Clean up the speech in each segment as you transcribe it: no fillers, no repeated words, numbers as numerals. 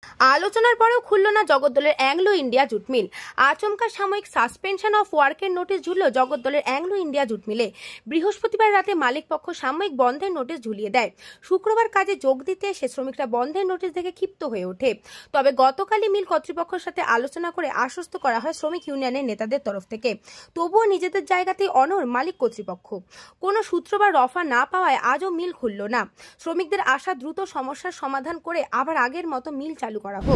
আলোচনার পরেও খুলল না জগদ্দলের অ্যাংলো ইন্ডিয়া জুট মিল। আচমকা সাময়িক সাসপেনশন অফ ওয়ার্কের নোটিশ ঝুলল জগদ্দলের অ্যাংলো ইন্ডিয়া জুট মিলে। বৃহস্পতিবার রাতে মালিক পক্ষ সাময়িক বন্ধের নোটিশ ঝুলিয়ে দেয়। শুক্রবার কাজে যোগ দিতে এসে শ্রমিকরা বন্ধের নোটিশ দেখে ক্ষিপ্ত হয়ে ওঠে। তবে গতকালই মিল কর্তৃপক্ষের সাথে আলোচনা করে আশ্বস্ত করা হয় শ্রমিক ইউনিয়নের নেতাদের তরফ থেকে। তবুও নিজেদের জায়গাতেই অনড় মালিক কর্তৃপক্ষ। কোনো সূত্র বা রফা না পাওয়ায় আজও মিল খুলল না। শ্রমিকদের আশা দ্রুত সমস্যার সমাধান করে আবার আগের মতো मिल चालू करा हो।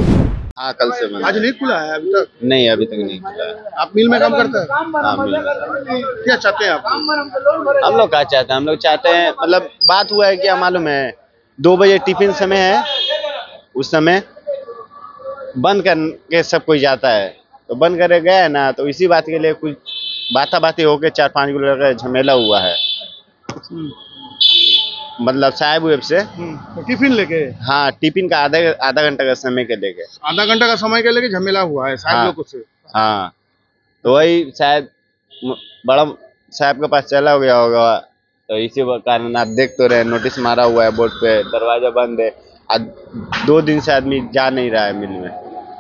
हाँ, कल से आज नहीं खुला है अभी तक? नहीं, अभी तक नहीं खुला है। आप मिल में काम करते हैं? हाँ, मिल में। क्या चाहते हैं आप? हम लोग क्या चाहते हैं? हम लोग चाहते हैं, मतलब बात हुआ है क्या मालूम है, 2 बजे टिफिन समय है, उस समय बंद करके सब कोई जाता है, तो बंद करे गए ना, तो इसी बात के लिए कुछ बातें होके 4-5 को लड़का झमेला हुआ है, मतलब साहब वेब से। तो टिफिन लेके? हाँ, टिफिन का आधा घंटा का समय के लेके, आधा घंटा का समय के लेके झमेला हुआ है साहब लोगों से। हाँ, तो वही शायद बड़ा साहब के पास चला गया होगा, तो इसी कारण आप देख तो रहे, नोटिस मारा हुआ है बोर्ड पे, दरवाजा बंद है। आज 2 दिन से आदमी जा नहीं रहा है मिल में।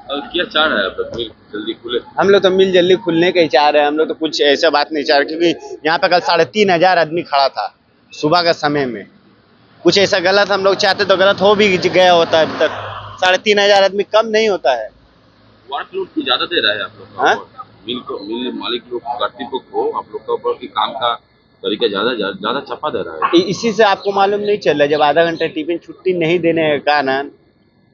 और क्या चाह रहा है आप? मिल जल्दी खुले? हम लोग तो मिल जल्दी खुलने का ही चाह रहे हैं। हम लोग तो कुछ ऐसा बात नहीं चाह रहे, क्योंकि यहाँ पे कल 3,500 आदमी खड़ा था सुबह का समय में। कुछ ऐसा गलत हम लोग चाहते तो गलत हो भी गया होता है। अब तक 3,500 आदमी कम नहीं होता है। वर्कलोड की ज्यादा दे रहा है आप लोग का? मिल मालिक लोग कर्तृपक्ष को आप लोग का ऊपर की काम का तरीका ज्यादा चपा दे रहा है। इसी से आपको मालूम नहीं चल रहा, जब आधा घंटा टिफिन छुट्टी नहीं देने का कारण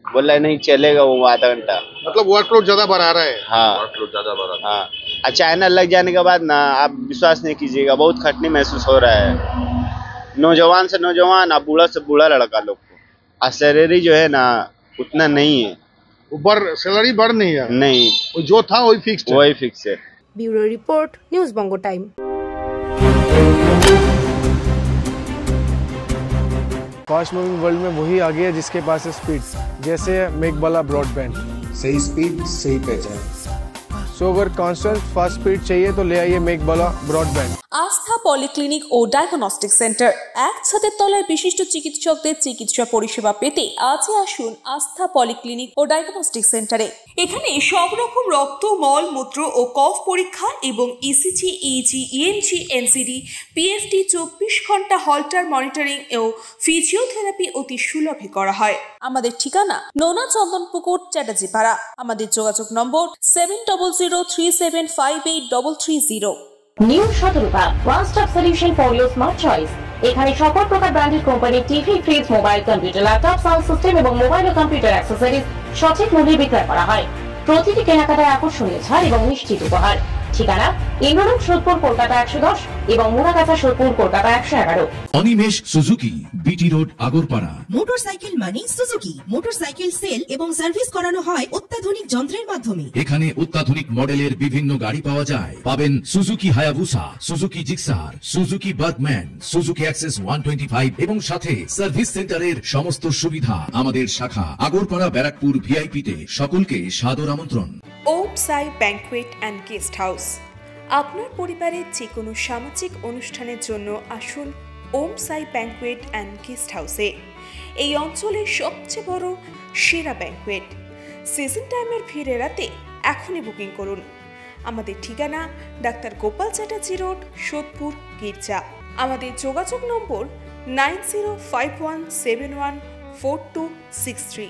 बोल रहा है नहीं चलेगा वो आधा घंटा, मतलब वर्कलोड ज्यादा बढ़ा रहा है। हाँ, वर्कलोड ज्यादा बढ़ा रहा है। हाँ, अचानक लग जाने के बाद ना आप विश्वास नहीं कीजिएगा, बहुत खटनी महसूस हो रहा है। नौजवान से नौजवान, अब बूढ़ा से बूढ़ा लड़का लोग को, और सैलरी जो है ना उतना नहीं है, ऊपर सैलरी बढ़ नहीं है। नहीं, जो था वही फिक्स्ड है। वही फिक्स है। Bureau report, news Bongo time. Fast moving world में वही आगे है जिसके पास है स्पीड, जैसे मेघबाला ब्रॉडबैंड। सही स्पीड, सही पहचान। सो अगर कॉन्स्टेंट फास्ट स्पीड चाहिए तो ले आइए मेघबाला ब्रॉडबैंड। আস্থা পলিক্লিনিক ও ডায়াগনস্টিক সেন্টার, এক ছাদের তলায় বিশিষ্ট চিকিৎসকদের চিকিৎসা পরিষেবা পেতে আজই আসুন আস্থা পলিক্লিনিক ও ডায়াগনস্টিক সেন্টারে। এখানে সব রকম রক্ত, মল, মূত্র ও কফ পরীক্ষা এবং ECG, easy, ENG, NCD, PFT 24 ঘন্টা হল্টার মনিটরিং ও ফিজিওথেরাপি অতি সুলভে করা হয়। আমাদের ঠিকানা নোনা চন্দনপুকুর, চ্যাটার্জিপাড়া। আমাদের যোগাযোগ নম্বর 7003758330। New Shatarupa, one stop solution for your smart choice. এখানে সকল প্রকার ব্র্যান্ডেড কোম্পানির TV, fridge, mobile, computer, laptop, sound system এবং মোবাইল ও কম্পিউটার অ্যাক্সেসরিজ সঠিক মূল্যে বিক্রয় করা হয়। প্রতিটি কেনাকাটায় আকর্ষণীয় ছাড় এবং নিশ্চিত উপহার। ঠিকানা ইন্দ্রনগর, সোদপুর, কলকাতা 110 এবং Muragachha, Sodepur, Kolkata 111। Animesh Suzuki, BT road, Agarpara. Motorcycle মানে সুজুকি। মোটরসাইকেল সেল এবং সার্ভিস করানো হয় অত্যাধুনিক যন্ত্রের মাধ্যমে। এখানে অত্যাধুনিক মডেলের বিভিন্ন গাড়ি পাওয়া যায়। পাবেন Suzuki Hayabusa, Suzuki Gixxer, Suzuki Bergman, Suzuki access 125 এবং সাথে সার্ভিস সেন্টারের সমস্ত সুবিধা। আমাদের শাখা আগরপাড়া, ব্যারাকপুর ভিআইপি তে। সকলকে সাদর আমন্ত্রণ। ওম সাই ব্যাংকুয়েট অ্যান্ড গেস্ট হাউস। আপনার পরিবারের যে কোনো সামাজিক অনুষ্ঠানের জন্য আসুন ওম সাই ব্যাংকুয়েট অ্যান্ড গেস্ট হাউসে। এই অঞ্চলের সবচেয়ে বড় সেরা ব্যাংকুয়েট। সিজন টাইমের ভিড় এড়াতে এখনই বুকিং করুন। আমাদের ঠিকানা ডাক্তার গোপাল চ্যাটার্জি রোড, সোদপুর, গির্জা। আমাদের যোগাযোগ নম্বর 9051714263।